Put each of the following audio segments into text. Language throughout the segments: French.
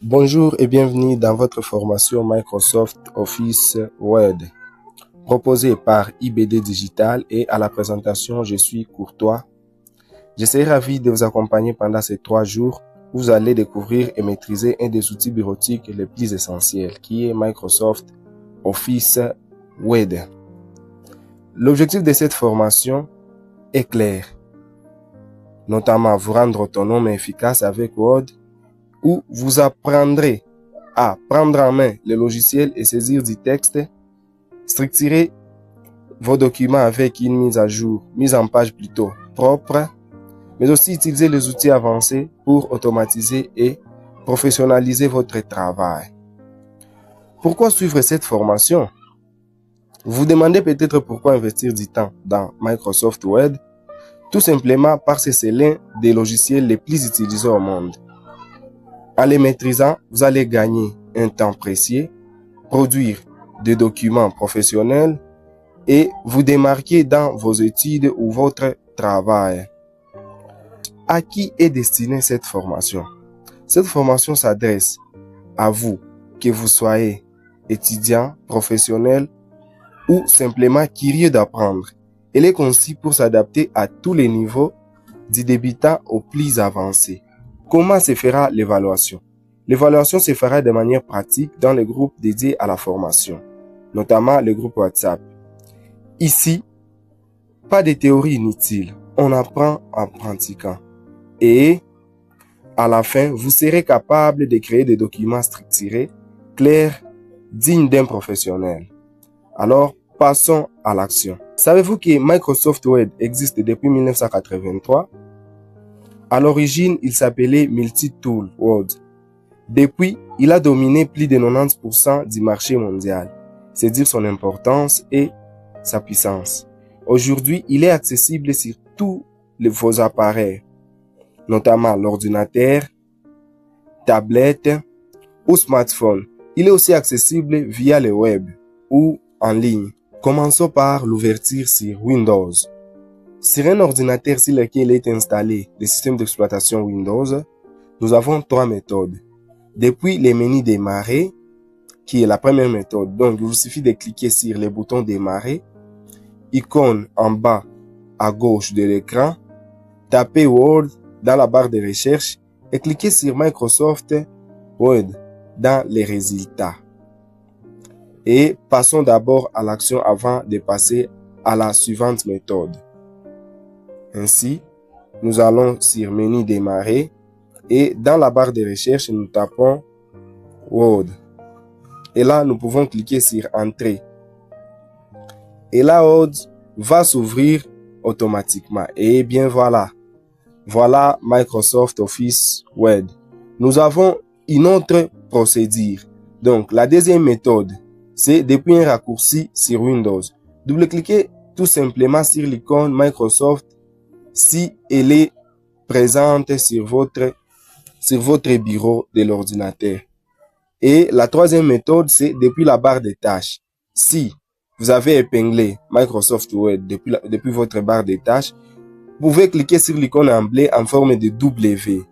Bonjour et bienvenue dans votre formation Microsoft Office Word, proposée par IBD Digital et à la présentation, je suis Courtois. Je serai ravi de vous accompagner pendant ces 3 jours où vous allez découvrir et maîtriser un des outils bureautiques les plus essentiels qui est Microsoft Office Word. L'objectif de cette formation est clair, notamment vous rendre autonome et efficace avec Word, où vous apprendrez à prendre en main le logiciel et saisir du texte, structurer vos documents avec une mise en page plutôt propre, mais aussi utiliser les outils avancés pour automatiser et professionnaliser votre travail. Pourquoi suivre cette formation? Vous vous demandez peut-être pourquoi investir du temps dans Microsoft Word? Tout simplement parce que c'est l'un des logiciels les plus utilisés au monde. En les maîtrisant, vous allez gagner un temps précieux, produire des documents professionnels et vous démarquer dans vos études ou votre travail. À qui est destinée cette formation? Cette formation s'adresse à vous, que vous soyez étudiant, professionnel ou simplement curieux d'apprendre. Elle est conçue pour s'adapter à tous les niveaux, du débutant au plus avancé. Comment se fera l'évaluation? L'évaluation se fera de manière pratique dans les groupes dédiés à la formation, notamment le groupe WhatsApp. Ici, pas de théorie inutile, on apprend en pratiquant. Et à la fin, vous serez capable de créer des documents structurés, clairs, dignes d'un professionnel. Alors, passons à l'action. Savez-vous que Microsoft Word existe depuis 1983? À l'origine, il s'appelait Multi-Tool Word. Depuis, il a dominé plus de 90% du marché mondial. C'est dire son importance et sa puissance. Aujourd'hui, il est accessible sur tous vos appareils, notamment l'ordinateur, tablette ou smartphone. Il est aussi accessible via le web ou en ligne. Commençons par l'ouverture sur Windows. Sur un ordinateur sur lequel est installé le système d'exploitation Windows, nous avons 3 méthodes. Depuis le menu démarrer, qui est la première méthode, donc il vous suffit de cliquer sur le bouton démarrer, icône en bas à gauche de l'écran, tapez Word dans la barre de recherche et cliquez sur Microsoft Word dans les résultats. Et passons d'abord à l'action avant de passer à la suivante méthode. Ainsi, nous allons sur menu démarrer et dans la barre de recherche, nous tapons Word. Et là, nous pouvons cliquer sur Entrée. Et là, Word va s'ouvrir automatiquement. Et bien voilà. Voilà Microsoft Office Word. Nous avons une autre procédure. Donc, la deuxième méthode, c'est depuis un raccourci sur Windows. Double-cliquez tout simplement sur l'icône Microsoft si elle est présente sur votre bureau de l'ordinateur. Et la troisième méthode, c'est depuis la barre de tâches. Si vous avez épinglé Microsoft Word depuis votre barre de tâches, vous pouvez cliquer sur l'icône en bleu en forme de W.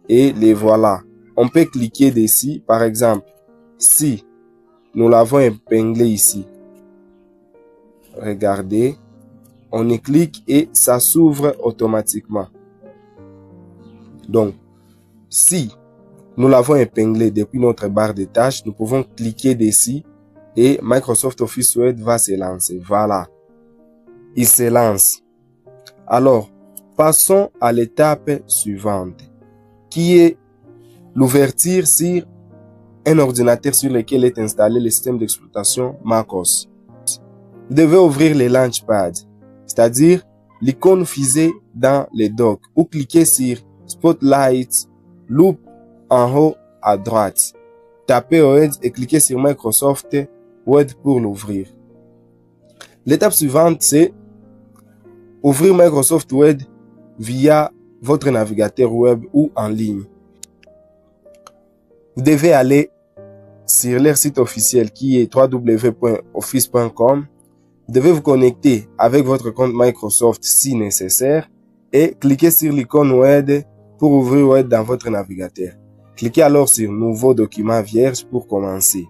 Et les voilà. On peut cliquer dessus, par exemple, si nous l'avons épinglé ici. Regardez, on y clique et ça s'ouvre automatiquement. Donc, si nous l'avons épinglé depuis notre barre de tâches, nous pouvons cliquer dessus et Microsoft Office Word va se lancer. Voilà. Il se lance. Alors, passons à l'étape suivante, qui est l'ouverture sur un ordinateur sur lequel est installé le système d'exploitation MacOS. Vous devez ouvrir le Launchpad, c'est-à-dire l'icône fusée dans le dock, ou cliquer sur Spotlight, loupe en haut à droite. Tapez Word et cliquez sur Microsoft Word pour l'ouvrir. L'étape suivante, c'est ouvrir Microsoft Word via votre navigateur web ou en ligne. Vous devez aller sur leur site officiel qui est www.office.com. Vous devez vous connecter avec votre compte Microsoft si nécessaire et cliquer sur l'icône Word pour ouvrir Word dans votre navigateur. Cliquez alors sur Nouveau document vierge pour commencer.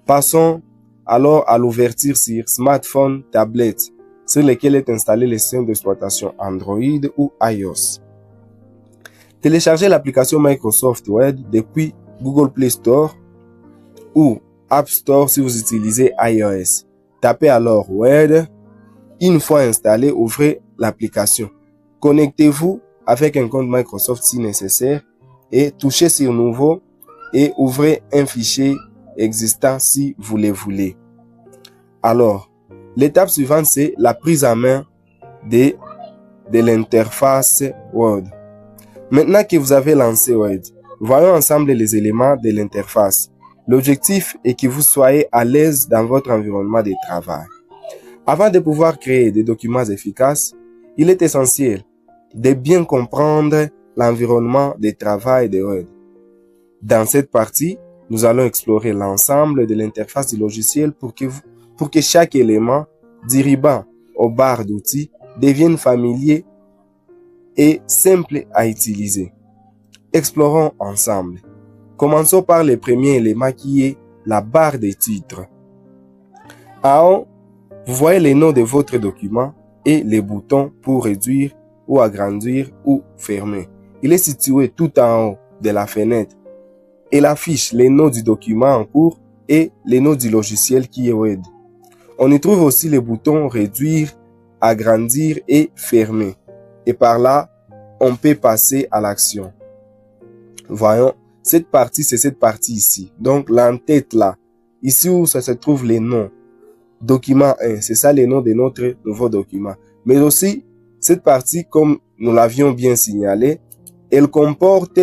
Passons alors à l'ouverture sur smartphone, tablette, sur lesquels est installé le système d'exploitation Android ou iOS. Téléchargez l'application Microsoft Word depuis Google Play Store ou App Store si vous utilisez iOS. Tapez alors Word. Une fois installé, ouvrez l'application. Connectez-vous avec un compte Microsoft si nécessaire et touchez sur Nouveau et ouvrez un fichier existant si vous le voulez. Alors, l'étape suivante, c'est la prise en main de l'interface Word. Maintenant que vous avez lancé Word, voyons ensemble les éléments de l'interface. L'objectif est que vous soyez à l'aise dans votre environnement de travail. Avant de pouvoir créer des documents efficaces, il est essentiel de bien comprendre l'environnement de travail de Word. Dans cette partie, nous allons explorer l'ensemble de l'interface du logiciel pour que chaque élément, du ruban aux barres d'outils, devienne familier et simple à utiliser. Explorons ensemble. Commençons par le premier élément qui est la barre des titres. En haut, vous voyez les noms de votre document et les boutons pour réduire ou agrandir ou fermer. Il est situé tout en haut de la fenêtre. Il affiche les noms du document en cours et les noms du logiciel qui est Word. On y trouve aussi les boutons réduire, agrandir et fermer. Et par là, on peut passer à l'action. Voyons, cette partie, c'est cette partie ici. Donc, l'entête là. Ici où ça se trouve les noms. Document 1, c'est ça les noms de notre nouveau document. Mais aussi, cette partie, comme nous l'avions bien signalé, elle comporte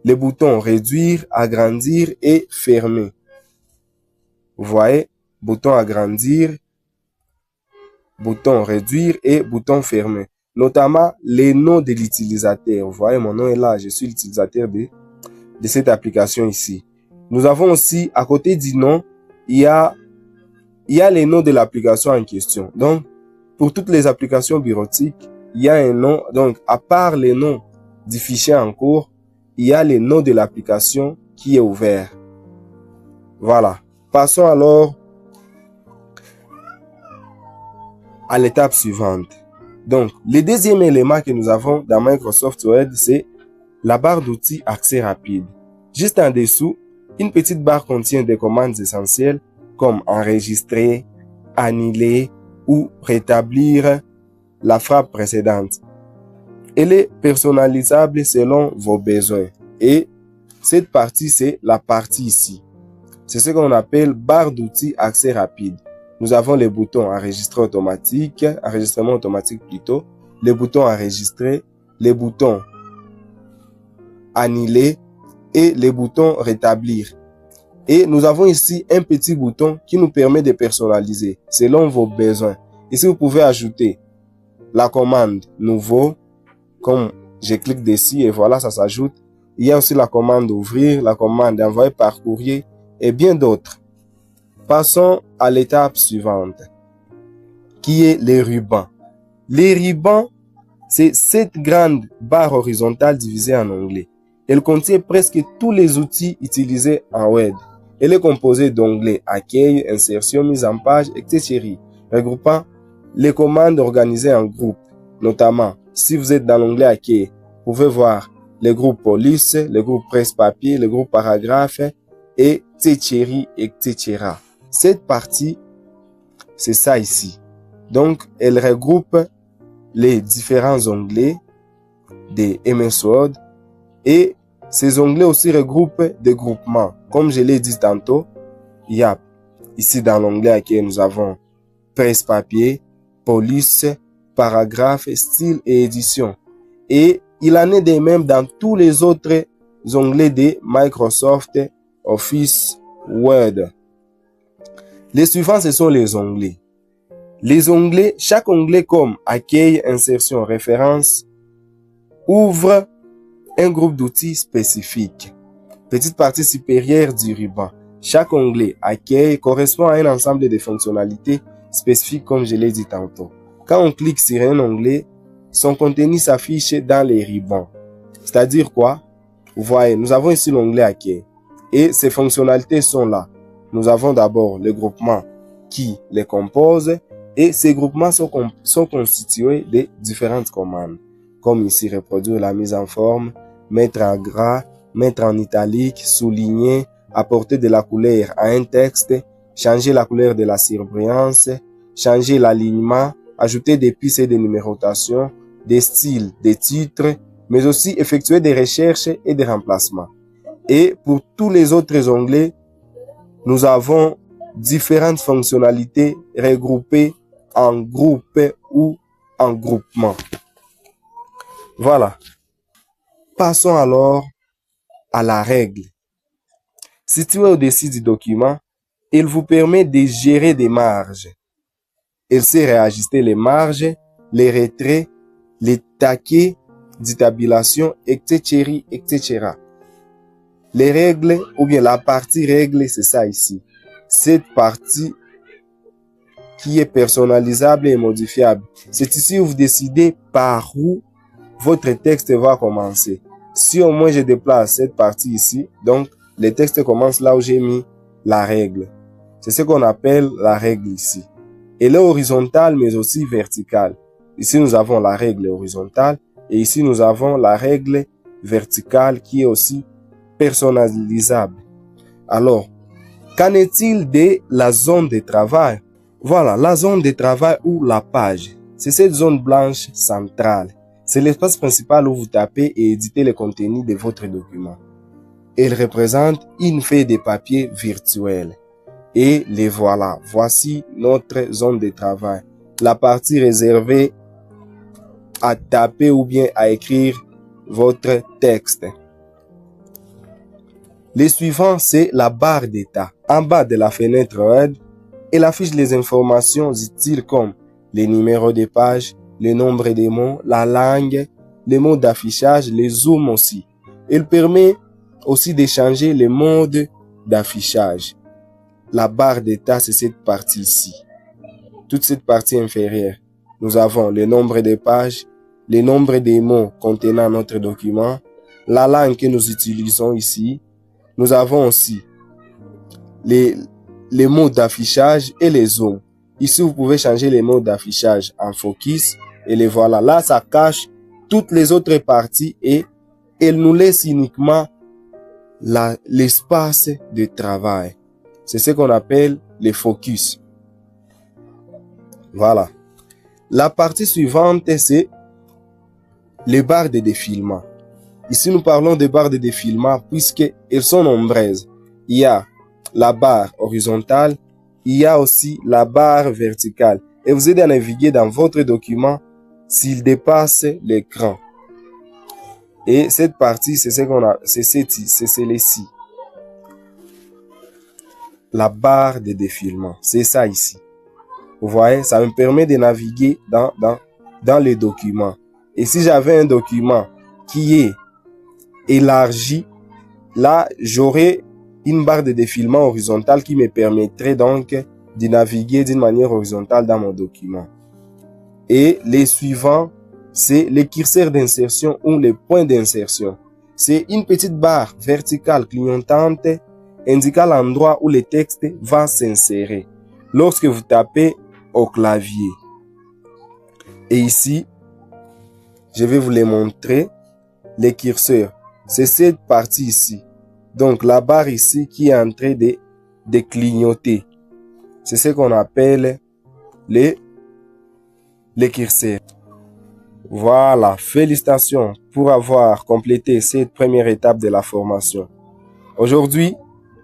les boutons réduire, agrandir et fermer. Vous voyez, bouton agrandir, bouton réduire et bouton fermer. Notamment les noms de l'utilisateur. Vous voyez, mon nom est là, je suis l'utilisateur de cette application ici. Nous avons aussi, à côté du nom, il y a les noms de l'application en question. Donc, pour toutes les applications bureautiques, il y a un nom. Donc, à part les noms du fichier en cours, il y a les noms de l'application qui est ouvert. Voilà. Passons alors à l'étape suivante. Donc, le deuxième élément que nous avons dans Microsoft Word, c'est la barre d'outils accès rapide. Juste en dessous, une petite barre contient des commandes essentielles comme enregistrer, annuler ou rétablir la frappe précédente. Elle est personnalisable selon vos besoins. Et cette partie, c'est la partie ici. C'est ce qu'on appelle barre d'outils accès rapide. Nous avons les boutons enregistrer automatique, enregistrement automatique plutôt, les boutons enregistrer, les boutons annuler et les boutons rétablir. Et nous avons ici un petit bouton qui nous permet de personnaliser selon vos besoins. Ici, vous pouvez ajouter la commande nouveau, comme je clique dessus et voilà, ça s'ajoute. Il y a aussi la commande ouvrir, la commande envoyer par courrier et bien d'autres. Passons à l'étape suivante, qui est les rubans. Les rubans, c'est cette grande barre horizontale divisée en onglets. Elle contient presque tous les outils utilisés en Word. Elle est composée d'onglets accueil, insertion, mise en page, etc. regroupant les commandes organisées en groupes. Notamment, si vous êtes dans l'onglet accueil, vous pouvez voir les groupes police, les groupes presse-papier, les groupes paragraphes, etc., etc. Cette partie, c'est ça ici. Donc, elle regroupe les différents onglets de MS Word et ces onglets aussi regroupent des groupements. Comme je l'ai dit tantôt, il y a ici dans l'onglet accueil, nous avons presse-papier, police, paragraphe, style et édition. Et il en est de même dans tous les autres onglets de Microsoft Office Word. Les suivants, ce sont les onglets. Les onglets, chaque onglet comme accueil, insertion, référence, ouvre un groupe d'outils spécifiques. Petite partie supérieure du ruban. Chaque onglet accueil correspond à un ensemble de fonctionnalités spécifiques comme je l'ai dit tantôt. Quand on clique sur un onglet, son contenu s'affiche dans les rubans. C'est-à-dire quoi? Vous voyez, nous avons ici l'onglet Accueil. Et ces fonctionnalités sont là. Nous avons d'abord le groupement qui les compose. Et ces groupements sont constitués de différentes commandes. Comme ici, reproduire la mise en forme, mettre en gras, mettre en italique, souligner, apporter de la couleur à un texte, changer la couleur de la surbrillance, changer l'alignement, ajouter des pistes et des numérotations, des styles, des titres, mais aussi effectuer des recherches et des remplacements. Et pour tous les autres onglets, nous avons différentes fonctionnalités regroupées en groupe ou en groupement. Voilà. Passons alors à la règle. Située au-dessus du document, il vous permet de gérer des marges. Il sait réajuster les marges, les retraits, les taquets d'étabulation, etc., etc. Les règles, ou bien la partie règles, c'est ça ici. Cette partie qui est personnalisable et modifiable. C'est ici où vous décidez par où votre texte va commencer. Si au moins je déplace cette partie ici, donc le texte commence là où j'ai mis la règle. C'est ce qu'on appelle la règle ici. Elle est horizontale mais aussi verticale. Ici nous avons la règle horizontale et ici nous avons la règle verticale qui est aussi personnalisable. Alors, qu'en est-il de la zone de travail? Voilà, la zone de travail ou la page. C'est cette zone blanche centrale. C'est l'espace principal où vous tapez et éditez le contenu de votre document. Elle représente une feuille de papier virtuelle. Et les voilà. Voici notre zone de travail. La partie réservée à taper ou bien à écrire votre texte. Le suivant, c'est la barre d'état. En bas de la fenêtre Word, elle affiche les informations utiles comme les numéros de page, le nombre de mots, la langue, les modes d'affichage, les zooms aussi. Elle permet aussi de changer le mode d'affichage. La barre d'état, c'est cette partie ici. Toute cette partie inférieure. Nous avons le nombre de pages, le nombre de mots contenant notre document, la langue que nous utilisons ici. Nous avons aussi les modes d'affichage et les zooms. Ici, vous pouvez changer les modes d'affichage en focus et les voilà. Là, ça cache toutes les autres parties et elle nous laisse uniquement l'espace de travail. C'est ce qu'on appelle les focus. Voilà. La partie suivante, c'est les barres de défilement. Ici, nous parlons de barres de défilement puisqu'elles sont nombreuses. Il y a la barre horizontale, il y a aussi la barre verticale. Et vous aidez à naviguer dans votre document s'il dépasse l'écran. Et cette partie, c'est ce qu'on a, c'est celle-ci. La barre de défilement, c'est ça ici. Vous voyez, ça me permet de naviguer dans les documents. Et si j'avais un document qui est élargi, là, j'aurais une barre de défilement horizontale qui me permettrait donc de naviguer d'une manière horizontale dans mon document. Et les suivants, c'est les curseurs d'insertion ou les points d'insertion. C'est une petite barre verticale clignotante indiquant l'endroit où le texte va s'insérer lorsque vous tapez au clavier. Et ici, je vais vous les montrer. Les curseurs, c'est cette partie ici. Donc la barre ici qui est en train de clignoter. C'est ce qu'on appelle les curseurs. Voilà, félicitations pour avoir complété cette première étape de la formation. Aujourd'hui,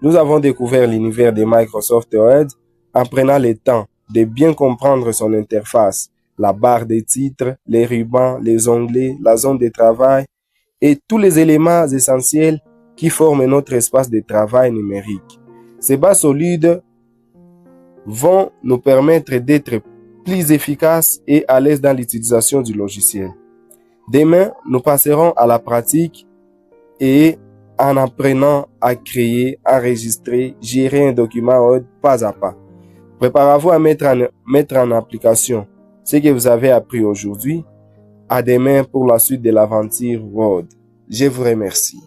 nous avons découvert l'univers de Microsoft Word en prenant le temps de bien comprendre son interface, la barre des titres, les rubans, les onglets, la zone de travail et tous les éléments essentiels qui forment notre espace de travail numérique. Ces bases solides vont nous permettre d'être plus efficaces et à l'aise dans l'utilisation du logiciel. Demain, nous passerons à la pratique et en apprenant à créer, enregistrer, gérer un document Word pas à pas. Préparez-vous à mettre en application ce que vous avez appris aujourd'hui. À demain pour la suite de l'aventure Word. Je vous remercie.